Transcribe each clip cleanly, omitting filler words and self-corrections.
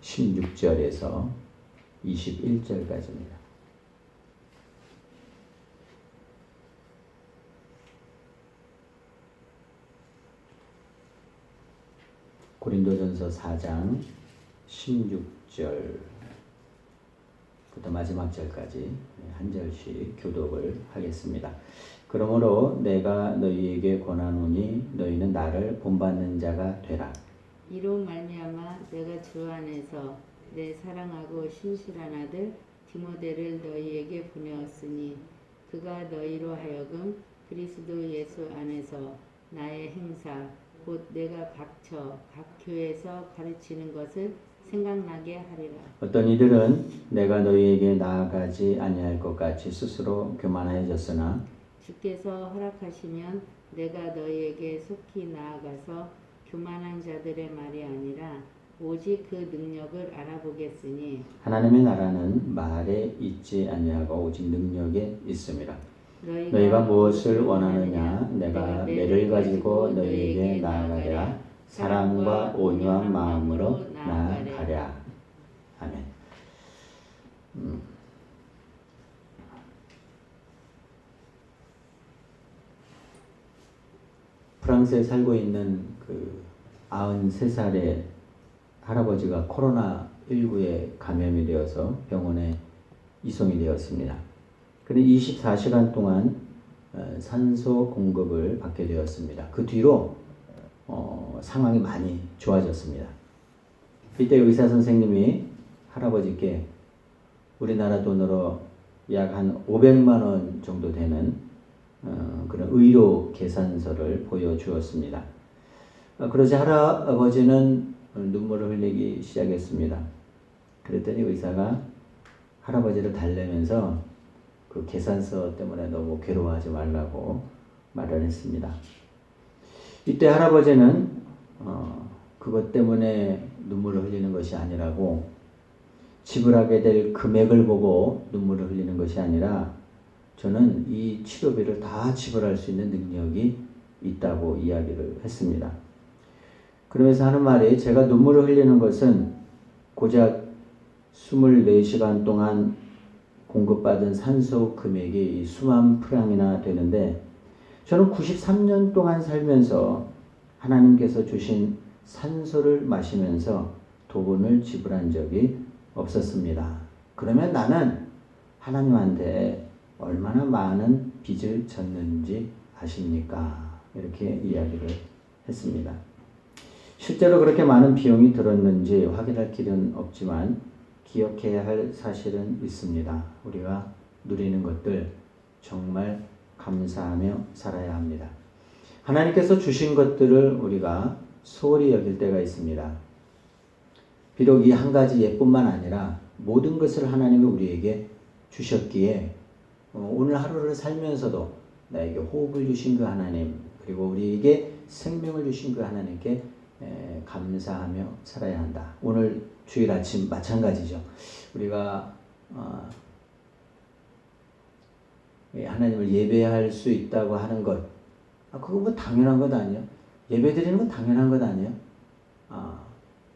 16절에서 21절까지입니다. 고린도전서 4장 16절부터 마지막 절까지 한 절씩 교독을 하겠습니다. 그러므로 내가 너희에게 권하노니 너희는 나를 본받는 자가 되라. 이로 말미암아 내가 주 안에서 내 사랑하고 신실한 아들 디모데를 너희에게 보내었으니 그가 너희로 하여금 그리스도 예수 안에서 나의 행사 곧 내가 각 교회에서 가르치는 것을 생각나게 하리라. 어떤 이들은 내가 너희에게 나아가지 아니할 것 같이 스스로 교만해졌으나 주께서 허락하시면 내가 너희에게 속히 나아가서 교만한 자들의 말이 아니라 오직 그 능력을 알아보겠으니 하나님의 나라는 말에 있지 아니하고 오직 능력에 있습니다. 너희가 무엇을 원하느냐 내가 매를 가지고 너희에게 나아가랴. 사랑과 온유한 마음으로 나아가랴. 아멘. 프랑스에 살고 있는 그 93살의 할아버지가 코로나19에 감염이 되어서 병원에 이송이 되었습니다. 그런데 24시간 동안 산소 공급을 받게 되었습니다. 그 뒤로 상황이 많이 좋아졌습니다. 이때 의사 선생님이 할아버지께 우리나라 돈으로 약 한 500만 원 정도 되는 그런 의료 계산서를 보여주었습니다. 그러자 할아버지는 눈물을 흘리기 시작했습니다. 그랬더니 의사가 할아버지를 달래면서 그 계산서 때문에 너무 괴로워하지 말라고 말을 했습니다. 이때 할아버지는 그것 때문에 눈물을 흘리는 것이 아니라고 지불하게 될 금액을 보고 눈물을 흘리는 것이 아니라 저는 이 치료비를 다 지불할 수 있는 능력이 있다고 이야기를 했습니다. 그러면서 하는 말이 제가 눈물을 흘리는 것은 고작 24시간 동안 공급받은 산소 금액이 수만 프랑이나 되는데 저는 93년 동안 살면서 하나님께서 주신 산소를 마시면서 돈을 지불한 적이 없었습니다. 그러면 나는 하나님한테 얼마나 많은 빚을 졌는지 아십니까? 이렇게 이야기를 했습니다. 실제로 그렇게 많은 비용이 들었는지 확인할 길은 없지만 기억해야 할 사실은 있습니다. 우리가 누리는 것들 정말 감사하며 살아야 합니다. 하나님께서 주신 것들을 우리가 소홀히 여길 때가 있습니다. 비록 이 한 가지 예뿐만 아니라 모든 것을 하나님이 우리에게 주셨기에 오늘 하루를 살면서도 나에게 호흡을 주신 그 하나님 그리고 우리에게 생명을 주신 그 하나님께 감사하며 살아야 한다. 오늘 주일 아침 마찬가지죠. 우리가 하나님을 예배할 수 있다고 하는 것, 그거 뭐 당연한 것 아니에요? 예배 드리는 건 당연한 것 아니에요?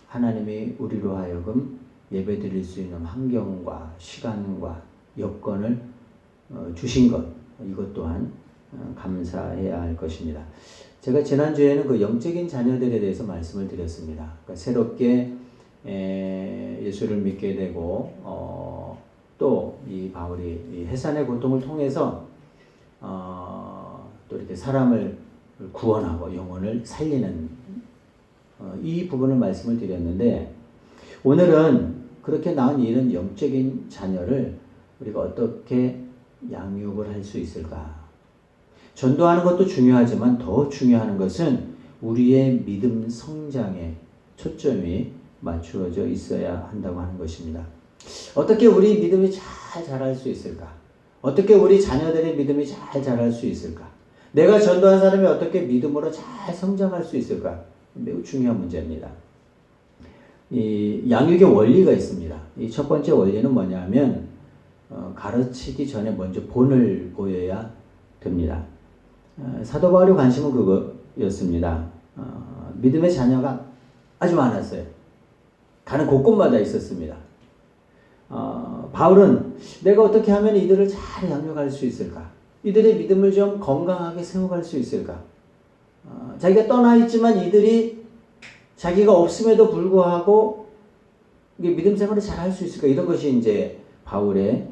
하나님이 우리로 하여금 예배 드릴 수 있는 환경과 시간과 여건을 주신 것, 이것 또한 감사해야 할 것입니다. 제가 지난주에는 그 영적인 자녀들에 대해서 말씀을 드렸습니다. 그러니까 새롭게 예수를 믿게 되고 또 이 바울이 이 해산의 고통을 통해서 또 이렇게 사람을 구원하고 영혼을 살리는 이 부분을 말씀을 드렸는데 오늘은 그렇게 낳은 이런 영적인 자녀를 우리가 어떻게 양육을 할 수 있을까? 전도하는 것도 중요하지만 더 중요한 것은 우리의 믿음 성장에 초점이 맞추어져 있어야 한다고 하는 것입니다. 어떻게 우리 믿음이 잘 자랄 수 있을까? 어떻게 우리 자녀들의 믿음이 잘 자랄 수 있을까? 내가 전도한 사람이 어떻게 믿음으로 잘 성장할 수 있을까? 매우 중요한 문제입니다. 이 양육의 원리가 있습니다. 이 첫 번째 원리는 뭐냐면 가르치기 전에 먼저 본을 보여야 됩니다. 사도 바울의 관심은 그거였습니다. 믿음의 자녀가 아주 많았어요. 가는 곳곳마다 있었습니다. 바울은 내가 어떻게 하면 이들을 잘 양육할 수 있을까? 이들의 믿음을 좀 건강하게 세워갈 수 있을까? 자기가 떠나 있지만 이들이 자기가 없음에도 불구하고 믿음 생활을 잘 할 수 있을까? 이런 것이 이제 바울의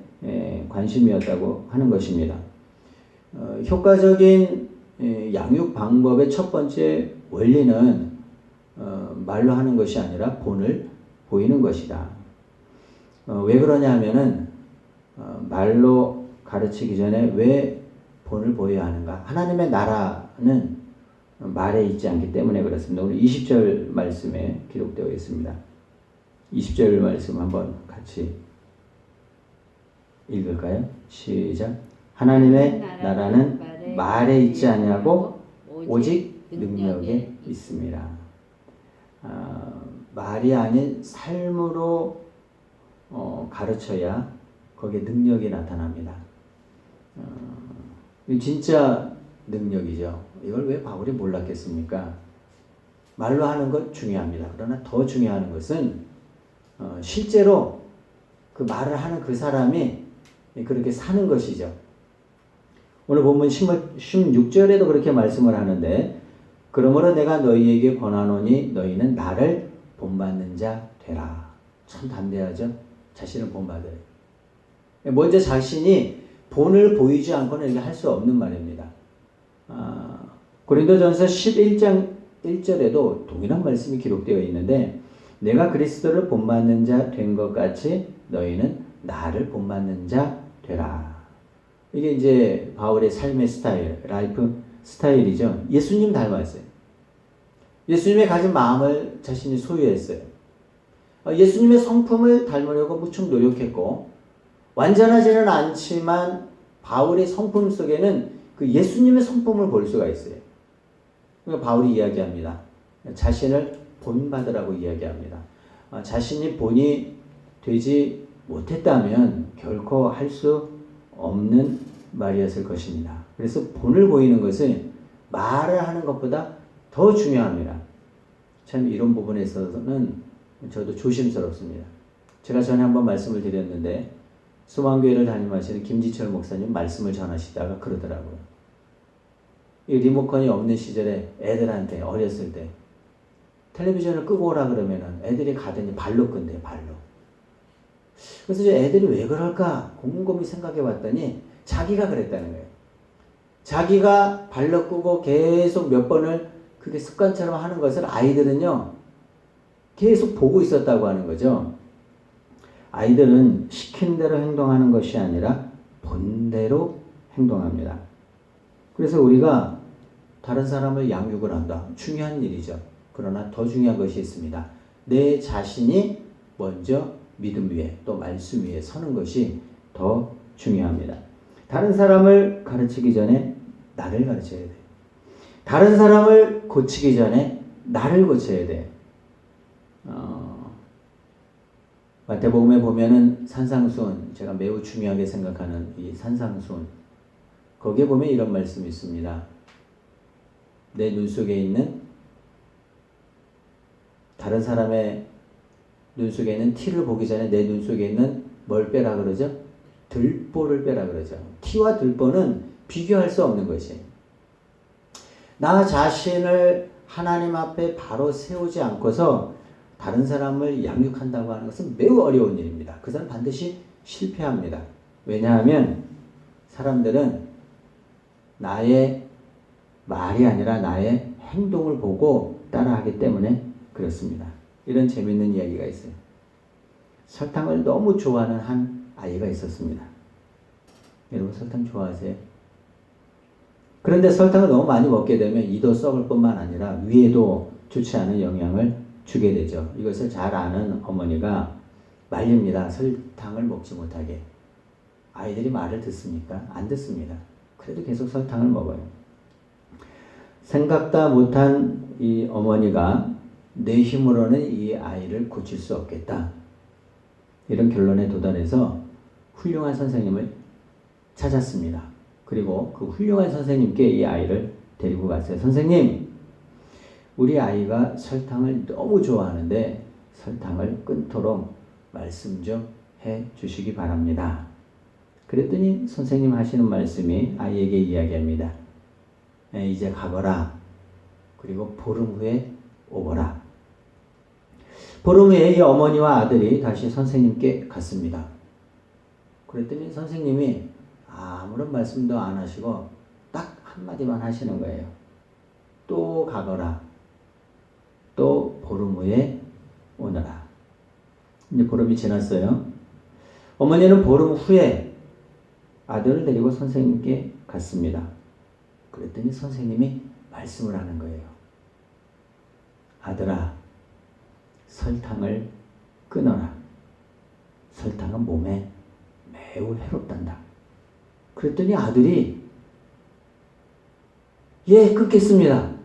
관심이었다고 하는 것입니다. 효과적인 양육 방법의 첫 번째 원리는 말로 하는 것이 아니라 본을 보이는 것이다. 왜 그러냐 하면은 말로 가르치기 전에 왜 본을 보여야 하는가? 하나님의 나라는 말에 있지 않기 때문에 그렇습니다. 오늘 20절 말씀에 기록되어 있습니다. 20절 말씀 한번 같이 읽을까요? 시작. 하나님의 나라는 말에 있지 아니하고 오직 능력에 있습니다. 말이 아닌 삶으로 가르쳐야 거기에 능력이 나타납니다. 진짜 능력이죠. 이걸 왜 바울이 몰랐겠습니까? 말로 하는 것 중요합니다. 그러나 더 중요한 것은 실제로 그 말을 하는 그 사람이 그렇게 사는 것이죠. 오늘 본문 16절에도 그렇게 말씀을 하는데 그러므로 내가 너희에게 권하노니 너희는 나를 본받는 자 되라. 참 담대하죠. 자신을 본받아요. 먼저 자신이 본을 보이지 않고는 이렇게 할 수 없는 말입니다. 고린도전서 11장 1절에도 동일한 말씀이 기록되어 있는데 내가 그리스도를 본받는 자 된 것 같이 너희는 나를 본받는 자 되라. 이게 이제 바울의 삶의 스타일, 라이프 스타일이죠. 예수님 닮았어요. 예수님의 가진 마음을 자신이 소유했어요. 예수님의 성품을 닮으려고 무척 노력했고 완전하지는 않지만 바울의 성품 속에는 그 예수님의 성품을 볼 수가 있어요. 그러니까 바울이 이야기합니다. 자신을 본받으라고 이야기합니다. 자신이 본이 되지 못했다면 결코 할 수 없는 말이었을 것입니다. 그래서 본을 보이는 것은 말을 하는 것보다 더 중요합니다. 참 이런 부분에 있어서는 저도 조심스럽습니다. 제가 전에 한번 말씀을 드렸는데 소망교회를 담임하시는 김지철 목사님 말씀을 전하시다가 그러더라고요. 이 리모컨이 없는 시절에 애들한테 어렸을 때 텔레비전을 끄고 오라 그러면은 애들이 가더니 발로 끈대요, 발로. 그래서 이제 애들이 왜 그럴까 곰곰이 생각해 봤더니 자기가 그랬다는 거예요. 자기가 발로 끄고 계속 몇 번을 그게 습관처럼 하는 것을 아이들은요 계속 보고 있었다고 하는 거죠. 아이들은 시킨 대로 행동하는 것이 아니라 본대로 행동합니다. 그래서 우리가 다른 사람을 양육을 한다. 중요한 일이죠. 그러나 더 중요한 것이 있습니다. 내 자신이 먼저 믿음 위에 또 말씀 위에 서는 것이 더 중요합니다. 다른 사람을 가르치기 전에 나를 가르쳐야 돼. 다른 사람을 고치기 전에 나를 고쳐야 돼. 마태복음에 보면은 산상수훈, 제가 매우 중요하게 생각하는 이 산상수훈, 거기에 보면 이런 말씀이 있습니다. 내 눈 속에 있는 다른 사람의 눈 속에 있는 티를 보기 전에 내 눈 속에 있는 뭘 빼라 그러죠? 들보를 빼라 그러죠. 티와 들보는 비교할 수 없는 것이. 나 자신을 하나님 앞에 바로 세우지 않고서 다른 사람을 양육한다고 하는 것은 매우 어려운 일입니다. 그 사람 반드시 실패합니다. 왜냐하면 사람들은 나의 말이 아니라 나의 행동을 보고 따라하기 때문에 그렇습니다. 이런 재밌는 이야기가 있어요. 설탕을 너무 좋아하는 한 아이가 있었습니다. 여러분 설탕 좋아하세요? 그런데 설탕을 너무 많이 먹게 되면 이도 썩을 뿐만 아니라 위에도 좋지 않은 영향을 주게 되죠. 이것을 잘 아는 어머니가 말립니다. 설탕을 먹지 못하게. 아이들이 말을 듣습니까? 안 듣습니다. 그래도 계속 설탕을 먹어요. 생각다 못한 이 어머니가 내 힘으로는 이 아이를 고칠 수 없겠다. 이런 결론에 도달해서 훌륭한 선생님을 찾았습니다. 그리고 그 훌륭한 선생님께 이 아이를 데리고 갔어요. 선생님, 우리 아이가 설탕을 너무 좋아하는데 설탕을 끊도록 말씀 좀 해 주시기 바랍니다. 그랬더니 선생님 하시는 말씀이 아이에게 이야기합니다. 이제 가거라. 그리고 보름 후에 오거라. 보름 후에 이 어머니와 아들이 다시 선생님께 갔습니다. 그랬더니 선생님이 아무런 말씀도 안 하시고 딱 한마디만 하시는 거예요. 또 가거라. 또 보름 후에 오너라. 이제 보름이 지났어요. 어머니는 보름 후에 아들을 데리고 선생님께 갔습니다. 그랬더니 선생님이 말씀을 하는 거예요. 아들아, 설탕을 끊어라. 설탕은 몸에 매우 해롭단다. 그랬더니 아들이 예, 끊겠습니다.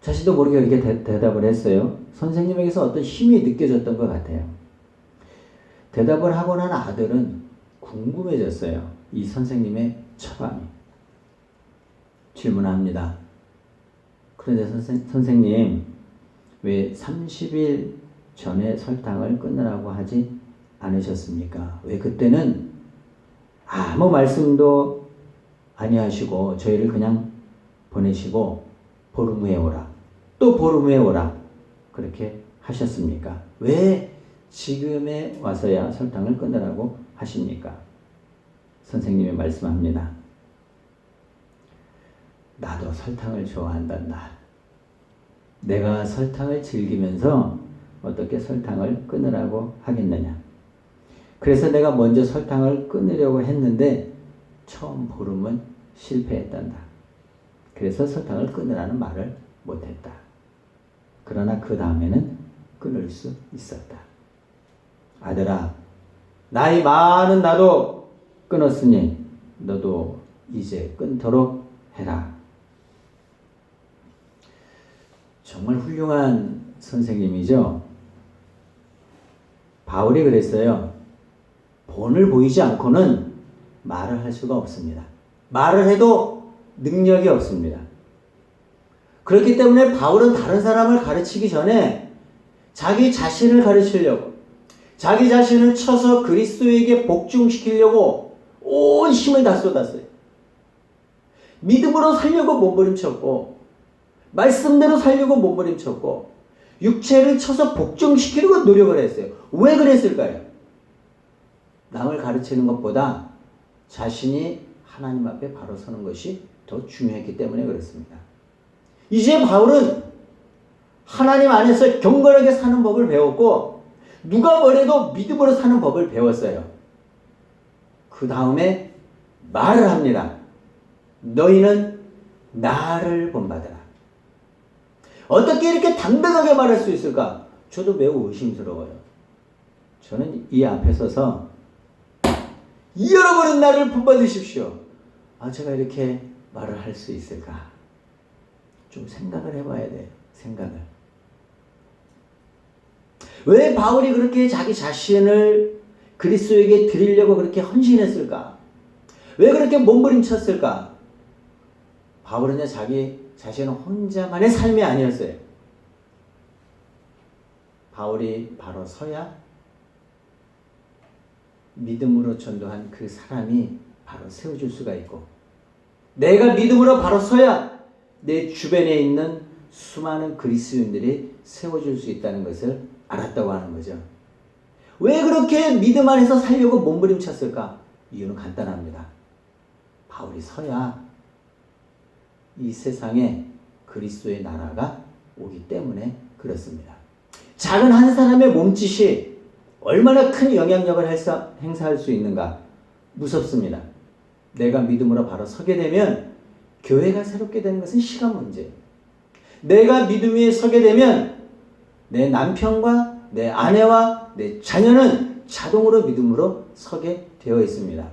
자신도 모르게 이렇게 대답을 했어요. 선생님에게서 어떤 힘이 느껴졌던 것 같아요. 대답을 하고 난 아들은 궁금해졌어요. 이 선생님의 처방이. 질문합니다. 그런데 선생님, 왜 30일 전에 설탕을 끊으라고 하지 않으셨습니까? 왜 그때는 아무 말씀도 아니하시고 저희를 그냥 보내시고 보름 후에 오라. 또 보름 후에 오라. 그렇게 하셨습니까? 왜 지금에 와서야 설탕을 끊으라고 하십니까? 선생님이 말씀합니다. 나도 설탕을 좋아한단다. 내가 설탕을 즐기면서 어떻게 설탕을 끊으라고 하겠느냐. 그래서 내가 먼저 설탕을 끊으려고 했는데 처음 보름은 실패했단다. 그래서 설탕을 끊으라는 말을 못했다. 그러나 그 다음에는 끊을 수 있었다. 아들아, 나이 많은 나도 끊었으니 너도 이제 끊도록 해라. 정말 훌륭한 선생님이죠. 바울이 그랬어요. 본을 보이지 않고는 말을 할 수가 없습니다. 말을 해도 능력이 없습니다. 그렇기 때문에 바울은 다른 사람을 가르치기 전에 자기 자신을 가르치려고, 자기 자신을 쳐서 그리스도에게 복종시키려고 온 힘을 다 쏟았어요. 믿음으로 살려고 몸부림쳤고, 말씀대로 살려고 몸부림쳤고, 육체를 쳐서 복종시키려고 노력을 했어요. 왜 그랬을까요? 남을 가르치는 것보다 자신이 하나님 앞에 바로 서는 것이 더 중요했기 때문에 그렇습니다. 이제 바울은 하나님 안에서 경건하게 사는 법을 배웠고, 누가 뭐래도 믿음으로 사는 법을 배웠어요. 그 다음에 말을 합니다. 너희는 나를 본받으라. 어떻게 이렇게 당당하게 말할 수 있을까? 저도 매우 의심스러워요. 저는 이 앞에 서서 여러분은 나를 본받으십시오. 제가 이렇게 말을 할 수 있을까? 좀 생각을 해봐야 돼요. 생각을. 왜 바울이 그렇게 자기 자신을 그리스도에게 드리려고 그렇게 헌신했을까? 왜 그렇게 몸부림쳤을까? 바울은 자기 자신 혼자만의 삶이 아니었어요. 바울이 바로 서야 믿음으로 전도한 그 사람이 바로 세워줄 수가 있고, 내가 믿음으로 바로 서야 내 주변에 있는 수많은 그리스도인들이 세워줄 수 있다는 것을 알았다고 하는 거죠. 왜 그렇게 믿음 안에서 살려고 몸부림쳤을까? 이유는 간단합니다. 바울이 서야 이 세상에 그리스도의 나라가 오기 때문에 그렇습니다. 작은 한 사람의 몸짓이 얼마나 큰 영향력을 행사할 수 있는가? 무섭습니다. 내가 믿음으로 바로 서게 되면 교회가 새롭게 되는 것은 시간 문제예요. 내가 믿음 위에 서게 되면 내 남편과 내 아내와 내 자녀는 자동으로 믿음으로 서게 되어 있습니다.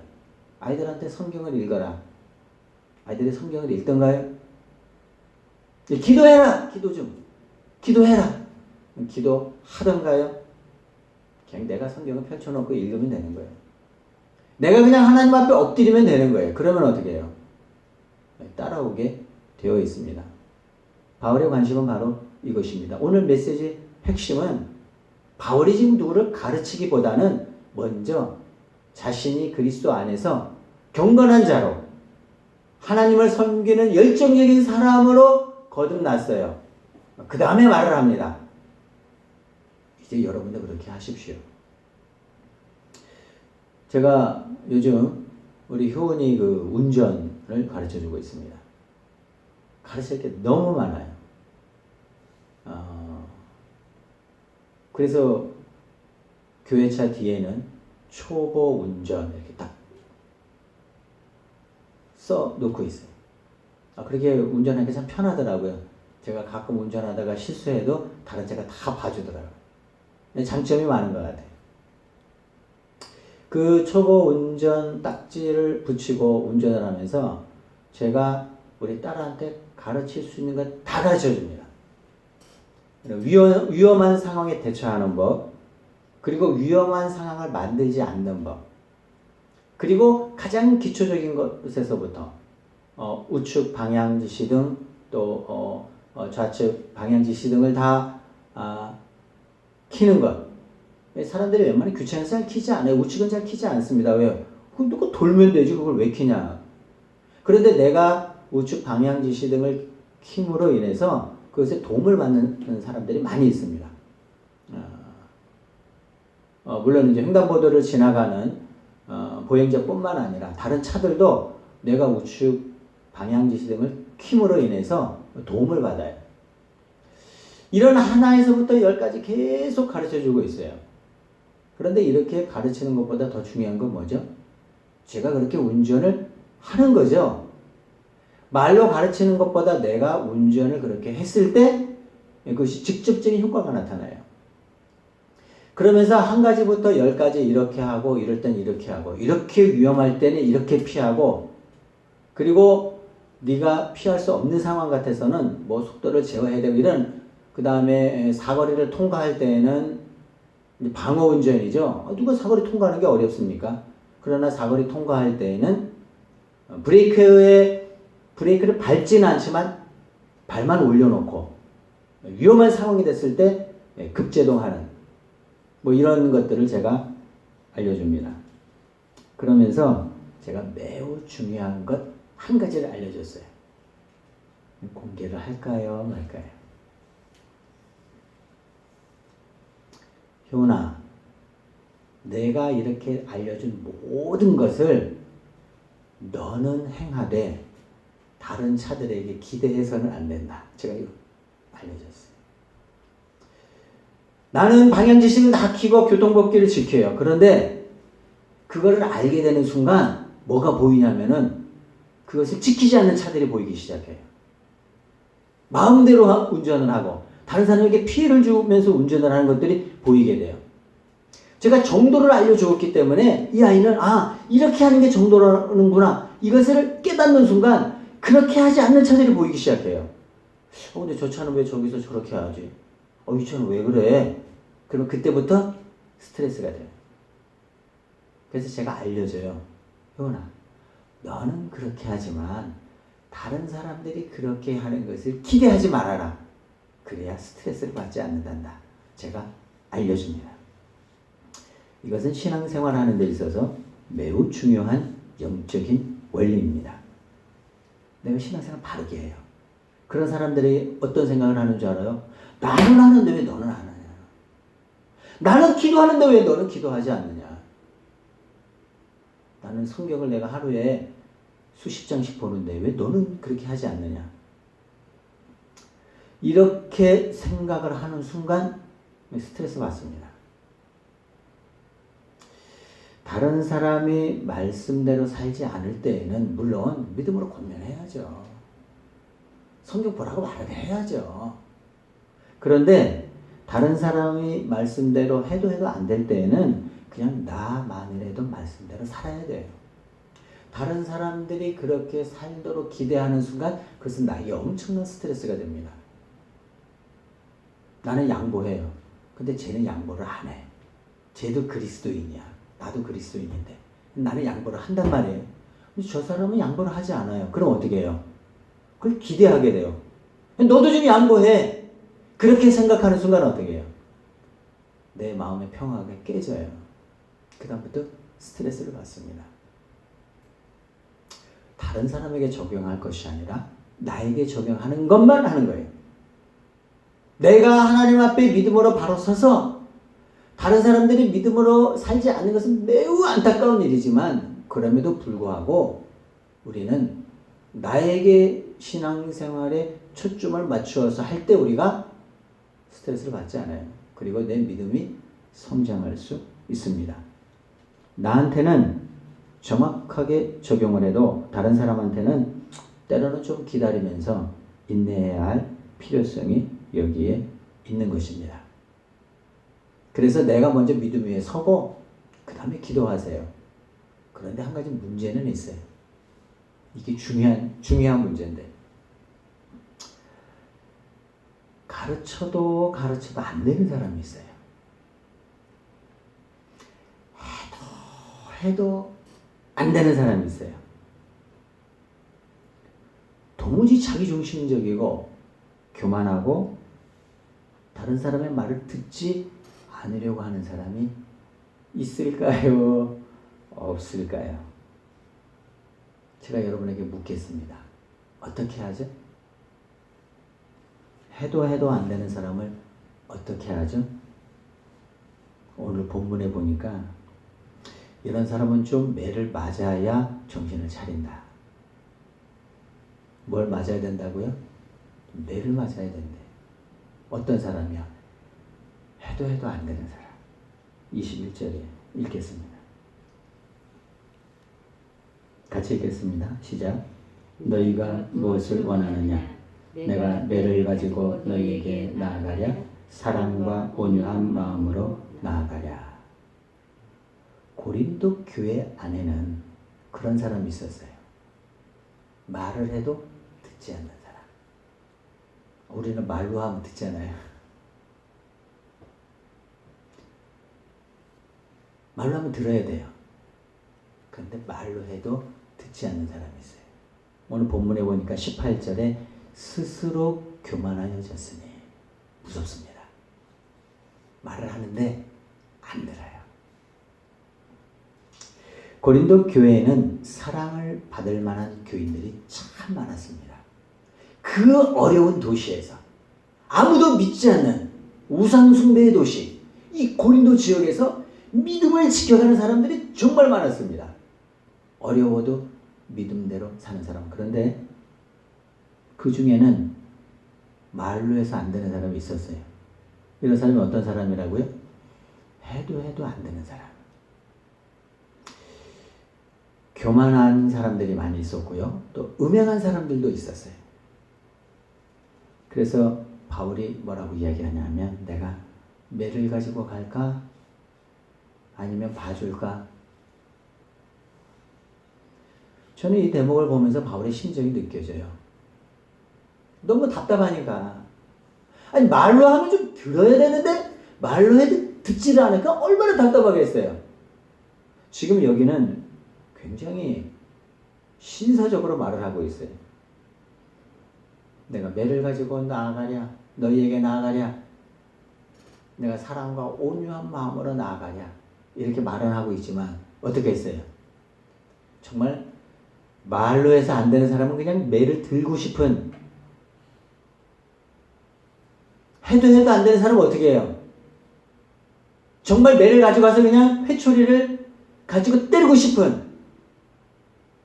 아이들한테 성경을 읽어라. 아이들이 성경을 읽던가요? 기도해라. 기도 좀. 기도해라. 기도하던가요? 그냥 내가 성경을 펼쳐놓고 읽으면 되는 거예요. 내가 그냥 하나님 앞에 엎드리면 되는 거예요. 그러면 어떻게 해요? 따라오게 되어 있습니다. 바울의 관심은 바로 이것입니다. 오늘 메시지 핵심은 바울이 지금 누구를 가르치기보다는 먼저 자신이 그리스도 안에서 경건한 자로 하나님을 섬기는 열정적인 사람으로 거듭났어요. 그 다음에 말을 합니다. 이제 여러분도 그렇게 하십시오. 제가 요즘 우리 효은이 그 운전을 가르쳐 주고 있습니다. 가르칠 게 너무 많아요. 그래서 교회차 뒤에는 초보 운전 이렇게 딱 써 놓고 있어요. 그렇게 운전하기 참 편하더라고요. 제가 가끔 운전하다가 실수해도 다른 차가 다 봐주더라고요. 장점이 많은 것 같아요. 그 초보 운전 딱지를 붙이고 운전을 하면서 제가 우리 딸한테 가르칠 수 있는 것 다 가르쳐 줍니다. 위험한 상황에 대처하는 법, 그리고 위험한 상황을 만들지 않는 법, 그리고 가장 기초적인 것에서부터 우측 방향지시 등 또 좌측 방향지시 등을 다 켜는 것. 사람들이 웬만하면 귀찮아서 잘 켜지 않아요. 우측은 잘 켜지 않습니다. 왜요? 그거 돌면 되지 그걸 왜 켜냐. 그런데 내가 우측 방향지시 등을 킴으로 인해서 그것에 도움을 받는 사람들이 많이 있습니다. 물론 이제 횡단보도를 지나가는 보행자뿐만 아니라 다른 차들도 내가 우측 방향지시 등을 킴으로 인해서 도움을 받아요. 이런 하나에서부터 10가지 계속 가르쳐주고 있어요. 그런데 이렇게 가르치는 것보다 더 중요한 건 뭐죠? 제가 그렇게 운전을 하는 거죠. 말로 가르치는 것보다 내가 운전을 그렇게 했을 때 그것이 직접적인 효과가 나타나요. 그러면서 한 가지부터 10가지 이렇게 하고 이럴 땐 이렇게 하고 이렇게 위험할 때는 이렇게 피하고 그리고 네가 피할 수 없는 상황 같아서는 뭐 속도를 제어해야 되고 이런 그 다음에 사거리를 통과할 때는 방어 운전이죠. 누가 사거리 통과하는 게 어렵습니까? 그러나 사거리 통과할 때에는 브레이크를 밟지는 않지만 발만 올려놓고 위험한 상황이 됐을 때 급제동하는 뭐 이런 것들을 제가 알려줍니다. 그러면서 제가 매우 중요한 것 한 가지를 알려줬어요. 공개를 할까요? 말까요? 효은아, 내가 이렇게 알려준 모든 것을 너는 행하되 다른 차들에게 기대해서는 안 된다. 제가 이거 알려줬어요. 나는 방향지시를 다 켜고 교통법규를 지켜요. 그런데 그거를 알게 되는 순간 뭐가 보이냐면은 그것을 지키지 않는 차들이 보이기 시작해요. 마음대로 운전을 하고 다른 사람에게 피해를 주면서 운전을 하는 것들이 보이게 돼요. 제가 정도를 알려주었기 때문에 이 아이는 이렇게 하는 게 정도라는구나. 이것을 깨닫는 순간 그렇게 하지 않는 차들이 보이기 시작해요. 근데 저 차는 왜 저기서 저렇게 하지? 이 차는 왜 그래? 그럼 그때부터 스트레스가 돼요. 그래서 제가 알려줘요. 효은아, 너는 그렇게 하지만 다른 사람들이 그렇게 하는 것을 기대하지 말아라. 그래야 스트레스를 받지 않는단다. 제가 알려줍니다. 이것은 신앙생활 하는 데 있어서 매우 중요한 영적인 원리입니다. 내가 신앙생활 바르게 해요. 그런 사람들이 어떤 생각을 하는 줄 알아요? 나는 하는데 왜 너는 안 하냐? 나는 기도하는데 왜 너는 기도하지 않느냐? 나는 성경을 내가 하루에 수십 장씩 보는데 왜 너는 그렇게 하지 않느냐? 이렇게 생각을 하는 순간 스트레스 받습니다. 다른 사람이 말씀대로 살지 않을 때에는 물론 믿음으로 권면해야죠. 성경 보라고 말을 해야죠. 그런데 다른 사람이 말씀대로 해도 안 될 때에는 그냥 나만이라도 말씀대로 살아야 돼요. 다른 사람들이 그렇게 살도록 기대하는 순간 그것은 나에게 엄청난 스트레스가 됩니다. 나는 양보해요. 근데 쟤는 양보를 안 해. 쟤도 그리스도인이야. 나도 그리스도인인데 나는 양보를 한단 말이에요. 근데 저 사람은 양보를 하지 않아요. 그럼 어떻게 해요? 그걸 기대하게 돼요. 너도 좀 양보해. 그렇게 생각하는 순간 어떻게 해요? 내 마음의 평화가 깨져요. 그 다음부터 스트레스를 받습니다. 다른 사람에게 적용할 것이 아니라 나에게 적용하는 것만 하는 거예요. 내가 하나님 앞에 믿음으로 바로 서서 다른 사람들이 믿음으로 살지 않는 것은 매우 안타까운 일이지만 그럼에도 불구하고 우리는 나에게 신앙생활에 초점을 맞추어서 할 때 우리가 스트레스를 받지 않아요. 그리고 내 믿음이 성장할 수 있습니다. 나한테는 정확하게 적용을 해도 다른 사람한테는 때로는 좀 기다리면서 인내해야 할 필요성이 여기에 있는 것입니다. 그래서 내가 먼저 믿음 위에 서고 그 다음에 기도하세요. 그런데 한 가지 문제는 있어요. 이게 중요한 문제인데 가르쳐도 안 되는 사람이 있어요. 해도 안 되는 사람이 있어요. 도무지 자기중심적이고 교만하고 다른 사람의 말을 듣지 않으려고 하는 사람이 있을까요? 없을까요? 제가 여러분에게 묻겠습니다. 어떻게 하죠? 해도 안 되는 사람을 어떻게 하죠? 오늘 본문에 보니까 이런 사람은 좀 매를 맞아야 정신을 차린다. 뭘 맞아야 된다고요? 매를 맞아야 된대. 어떤 사람이야? 해도 안 되는 사람. 21절에 읽겠습니다. 같이 읽겠습니다. 시작. 너희가 무엇을 원하느냐? 내가 매를 가지고 너희에게 나아가랴? 사랑과 온유한 마음으로 나아가랴. 고린도 교회 안에는 그런 사람이 있었어요. 말을 해도 듣지 않는 사람. 우리는 말로 하면 듣잖아요. 말로 하면 들어야 돼요. 그런데 말로 해도 듣지 않는 사람이 있어요. 오늘 본문에 보니까 18절에 스스로 교만하여졌으니 무섭습니다. 말을 하는데 안 들어요. 고린도 교회에는 사랑을 받을 만한 교인들이 참 많았습니다. 그 어려운 도시에서 아무도 믿지 않는 우상숭배의 도시, 이 고린도 지역에서 믿음을 지켜가는 사람들이 정말 많았습니다. 어려워도 믿음대로 사는 사람. 그런데 그 중에는 말로 해서 안 되는 사람이 있었어요. 이런 사람이 어떤 사람이라고요? 해도 안 되는 사람. 교만한 사람들이 많이 있었고요. 또 음행한 사람들도 있었어요. 그래서 바울이 뭐라고 이야기하냐면 내가 매를 가지고 갈까? 아니면 봐줄까? 저는 이 대목을 보면서 바울의 심정이 느껴져요. 너무 답답하니까. 아니 말로 하면 좀 들어야 되는데 말로 해도 듣지를 않으니까 얼마나 답답하겠어요. 지금 여기는 굉장히 신사적으로 말을 하고 있어요. 내가 매를 가지고 나아가랴? 너희에게 나아가랴? 내가 사랑과 온유한 마음으로 나아가랴? 이렇게 말은 하고 있지만 어떻게 했어요? 정말 말로 해서 안 되는 사람은 그냥 매를 들고 싶은, 해도 안 되는 사람은 어떻게 해요? 정말 매를 가지고 가서 그냥 회초리를 가지고 때리고 싶은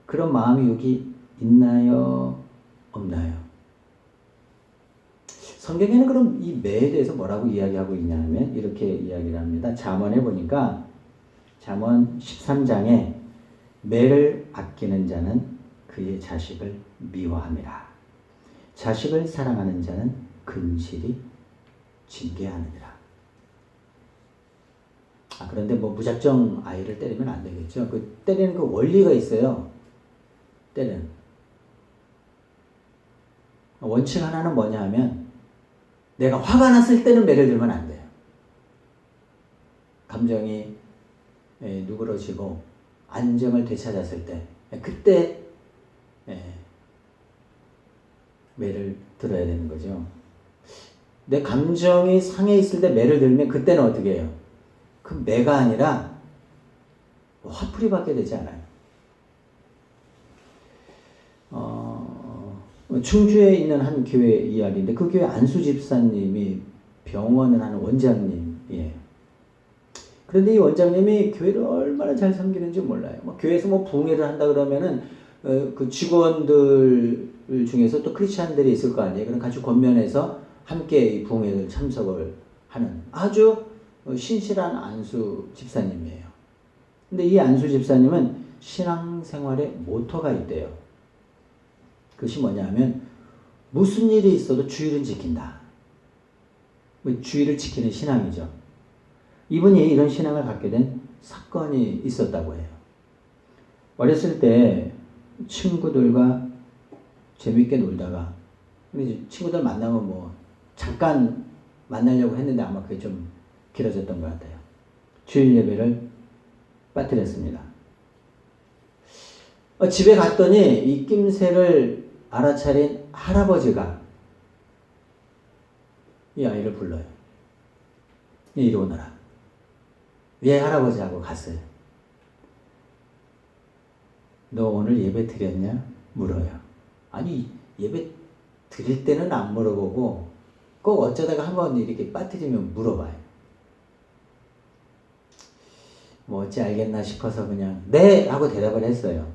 그런 마음이 여기 있나요? 없나요? 성경에는 그럼 이 매에 대해서 뭐라고 이야기하고 있냐면 이렇게 이야기를 합니다. 잠언에 보니까 잠언 13장에 매를 아끼는 자는 그의 자식을 미워함이라. 자식을 사랑하는 자는 근실이 징계하느니라. 그런데 뭐 무작정 아이를 때리면 안 되겠죠. 그 때리는 그 원리가 있어요. 때리는 원칙 하나는 뭐냐 하면 내가 화가 났을 때는 매를 들면 안 돼요. 감정이 누그러지고 안정을 되찾았을 때 그때 매를 들어야 되는 거죠. 내 감정이 상해 있을 때 매를 들면 그때는 어떻게 해요? 그 매가 아니라 화풀이밖에 되지 않아요. 충주에 있는 한 교회 이야기인데 그 교회 안수 집사님이 병원을 하는 원장님이에요. 그런데 이 원장님이 교회를 얼마나 잘 섬기는지 몰라요. 교회에서 부흥회를 한다 그러면은 그 직원들 중에서 또 크리스찬들이 있을 거 아니에요. 그럼 같이 권면해서 함께 이 부흥회를 참석을 하는 아주 신실한 안수 집사님이에요. 근데 이 안수 집사님은 신앙생활에 모토가 있대요. 그것이 뭐냐면 무슨 일이 있어도 주의를 지킨다. 주의를 지키는 신앙이죠. 이분이 이런 신앙을 갖게 된 사건이 있었다고 해요. 어렸을 때 친구들과 재밌게 놀다가 친구들 만나면 잠깐 만나려고 했는데 아마 그게 좀 길어졌던 것 같아요. 주일 예배를 빠뜨렸습니다. 집에 갔더니 이 낌새를 알아차린 할아버지가 이 아이를 불러요. 이리 오너라. 왜 할아버지하고 갔어요? 너 오늘 예배 드렸냐? 물어요. 아니 예배 드릴 때는 안 물어보고 꼭 어쩌다가 한번 이렇게 빠뜨리면 물어봐요. 어찌 알겠나 싶어서 그냥 네! 하고 대답을 했어요.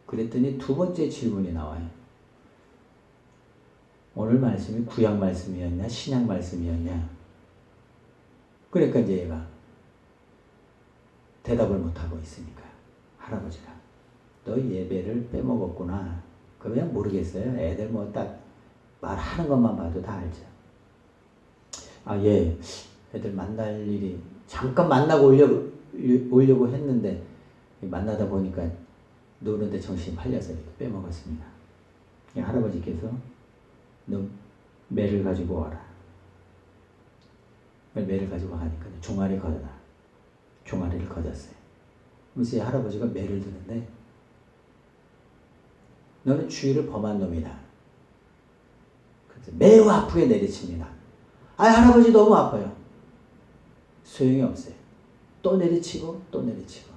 그랬더니 두 번째 질문이 나와요. 오늘 말씀이 구약 말씀이었냐 신약 말씀이었냐. 그러니까 이제 얘가 대답을 못하고 있으니까 할아버지가 너 예배를 빼먹었구나. 그냥 모르겠어요. 애들 딱 말하는 것만 봐도 다 알죠. 예. 애들 만날 일이 잠깐 만나고 오려고 했는데 만나다 보니까 노는데 정신이 팔려서 이렇게 빼먹었습니다. 할아버지께서 너 매를 가지고 와라. 매를 가지고 가니까 종아리 걷어라. 종아리를 걷었어요. 그래서 이 할아버지가 매를 드는데 너는 주의를 범한 놈이다. 그래서 매우 아프게 내리칩니다. 할아버지 너무 아파요. 소용이 없어요. 또 내리치고 또 내리치고.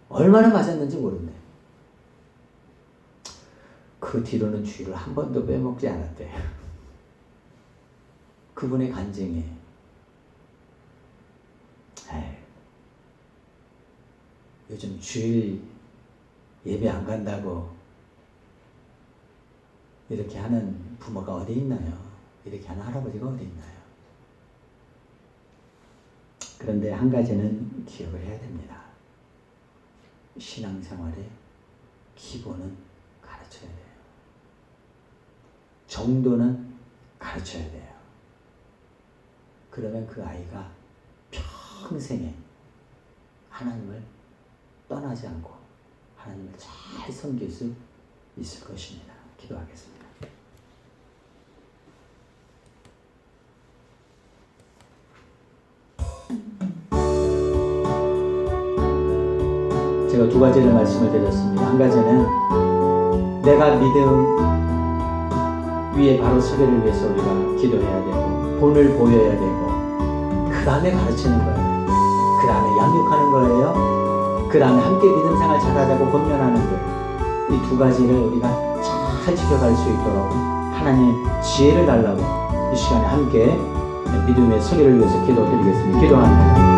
얼마나 맞았는지 모른대요. 그 뒤로는 주의를 한 번도 빼먹지 않았대요. 그분의 간증이에요. 요즘 주일 예배 안 간다고 이렇게 하는 부모가 어디 있나요? 이렇게 하는 할아버지가 어디 있나요? 그런데 한 가지는 기억을 해야 됩니다. 신앙생활의 기본은 가르쳐야 돼요. 정도는 가르쳐야 돼요. 그러면 그 아이가 평생에 하나님을 떠나지 않고 하나님을 잘 섬길 수 있을 것입니다. 기도하겠습니다. 제가 두 가지를 말씀을 드렸습니다. 한 가지는 내가 믿음 위에 바로 서기를 위해서 우리가 기도해야 되고 본을 보여야 되고 그 다음에 가르치는 거예요. 그 다음에 양육하는 거예요. 그 다음에 함께 믿음 생활 잘하자고 권면하는 거예요. 이 두 가지를 우리가 잘 지켜갈 수 있도록 하나님 지혜를 달라고 이 시간에 함께 믿음의 서기를 위해서 기도드리겠습니다. 기도합니다.